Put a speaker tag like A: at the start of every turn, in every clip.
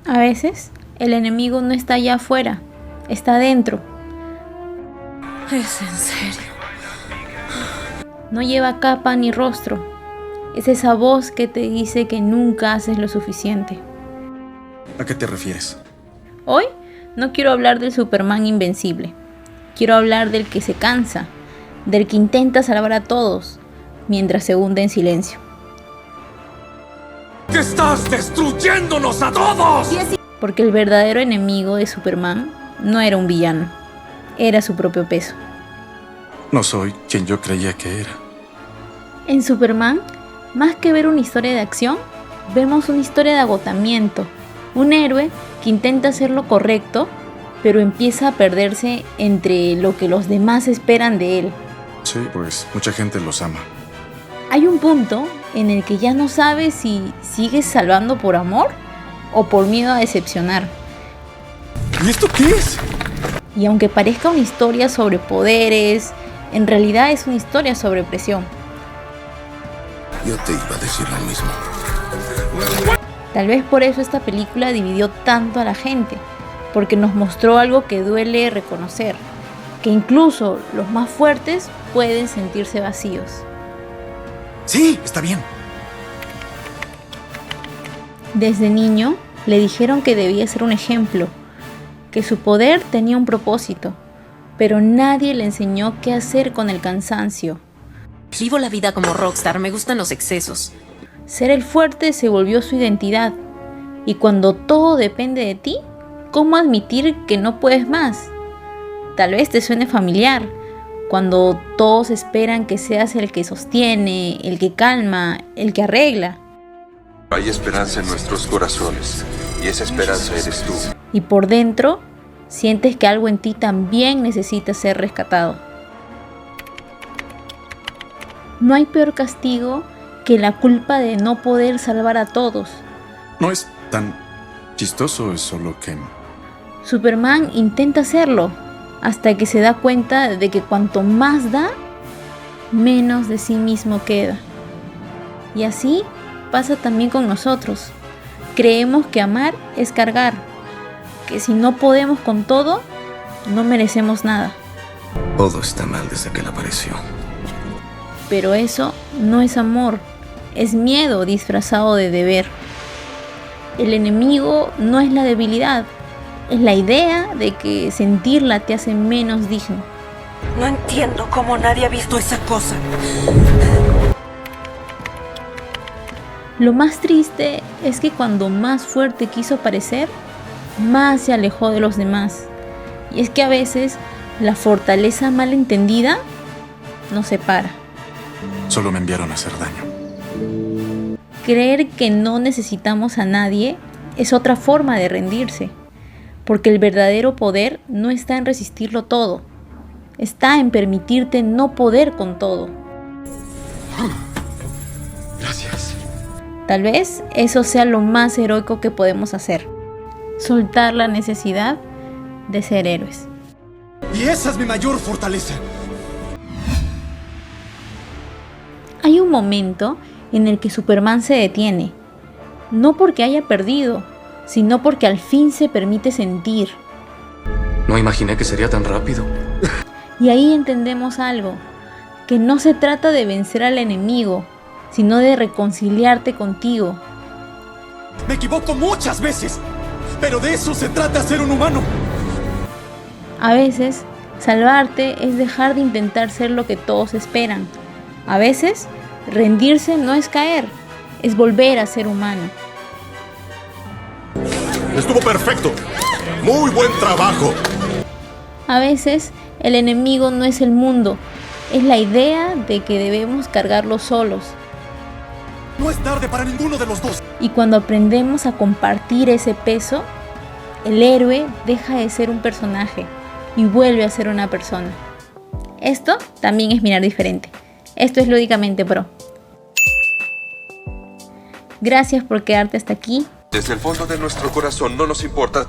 A: A veces, el enemigo no está allá afuera, está dentro.
B: ¿Es en serio?
A: No lleva capa ni rostro. Es esa voz que te dice que nunca haces lo suficiente.
C: ¿A qué te refieres?
A: Hoy no quiero hablar del Superman invencible. Quiero hablar del que se cansa, del que intenta salvar a todos, mientras se hunde en silencio.
C: ¡Que estás destruyéndonos a todos!
A: Porque el verdadero enemigo de Superman no era un villano, era su propio peso.
C: No soy quien yo creía que era.
A: En Superman, más que ver una historia de acción, vemos una historia de agotamiento. Un héroe que intenta hacer lo correcto, pero empieza a perderse entre lo que los demás esperan de él.
C: Sí, pues mucha gente los ama.
A: Hay un punto en el que ya no sabes si sigues salvando por amor o por miedo a decepcionar.
C: ¿Y esto qué es?
A: Y aunque parezca una historia sobre poderes, en realidad es una historia sobre presión.
D: Yo te iba a decir lo mismo.
A: Tal vez por eso esta película dividió tanto a la gente, porque nos mostró algo que duele reconocer, que incluso los más fuertes pueden sentirse vacíos.
C: Sí, está bien.
A: Desde niño le dijeron que debía ser un ejemplo, que su poder tenía un propósito, pero nadie le enseñó qué hacer con el cansancio.
B: Vivo la vida como rockstar, me gustan los excesos.
A: Ser el fuerte se volvió su identidad, y cuando todo depende de ti, ¿cómo admitir que no puedes más? Tal vez te suene familiar, cuando todos esperan que seas el que sostiene, el que calma, el que arregla.
D: Hay esperanza en nuestros corazones, y esa esperanza eres tú.
A: Y por dentro, sientes que algo en ti también necesita ser rescatado. No hay peor castigo que la culpa de no poder salvar a todos.
C: No es tan chistoso, es solo que...
A: Superman intenta hacerlo, hasta que se da cuenta de que cuanto más da, menos de sí mismo queda. Y así pasa también con nosotros. Creemos que amar es cargar, que si no podemos con todo, no merecemos nada.
D: Todo está mal desde que él apareció.
A: Pero eso no es amor, es miedo disfrazado de deber. El enemigo no es la debilidad, es la idea de que sentirla te hace menos digno.
B: No entiendo cómo nadie ha visto esa cosa.
A: Lo más triste es que cuando más fuerte quiso parecer, más se alejó de los demás. Y es que a veces la fortaleza malentendida nos separa.
C: Solo me enviaron a hacer daño.
A: Creer que no necesitamos a nadie es otra forma de rendirse, porque el verdadero poder no está en resistirlo todo, está en permitirte no poder con todo.
C: Gracias.
A: Tal vez eso sea lo más heroico que podemos hacer, soltar la necesidad de ser héroes.
C: Y esa es mi mayor fortaleza.
A: Hay un momento en el que Superman se detiene, no porque haya perdido, sino porque al fin se permite sentir.
E: No imaginé que sería tan rápido.
A: Y ahí entendemos algo, que no se trata de vencer al enemigo, sino de reconciliarte contigo.
C: Me equivoco muchas veces, pero de eso se trata ser un humano.
A: A veces, salvarte es dejar de intentar ser lo que todos esperan. A veces, rendirse no es caer, es volver a ser humano.
D: Estuvo perfecto. Muy buen trabajo.
A: A veces, el enemigo no es el mundo, es la idea de que debemos cargarlo solos.
C: No es tarde para ninguno de los dos.
A: Y cuando aprendemos a compartir ese peso, el héroe deja de ser un personaje y vuelve a ser una persona. Esto también es mirar diferente. Esto es Lúdicamente Pro. Gracias por quedarte hasta aquí.
D: Desde el fondo de nuestro corazón no nos importa.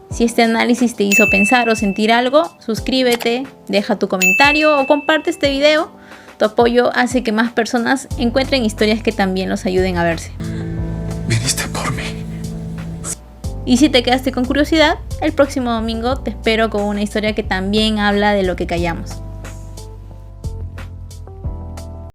A: Si este análisis te hizo pensar o sentir algo, suscríbete, deja tu comentario o comparte este video. Tu apoyo hace que más personas encuentren historias que también los ayuden a verse.
C: Viniste por mí.
A: Y si te quedaste con curiosidad, el próximo domingo te espero con una historia que también habla de lo que callamos.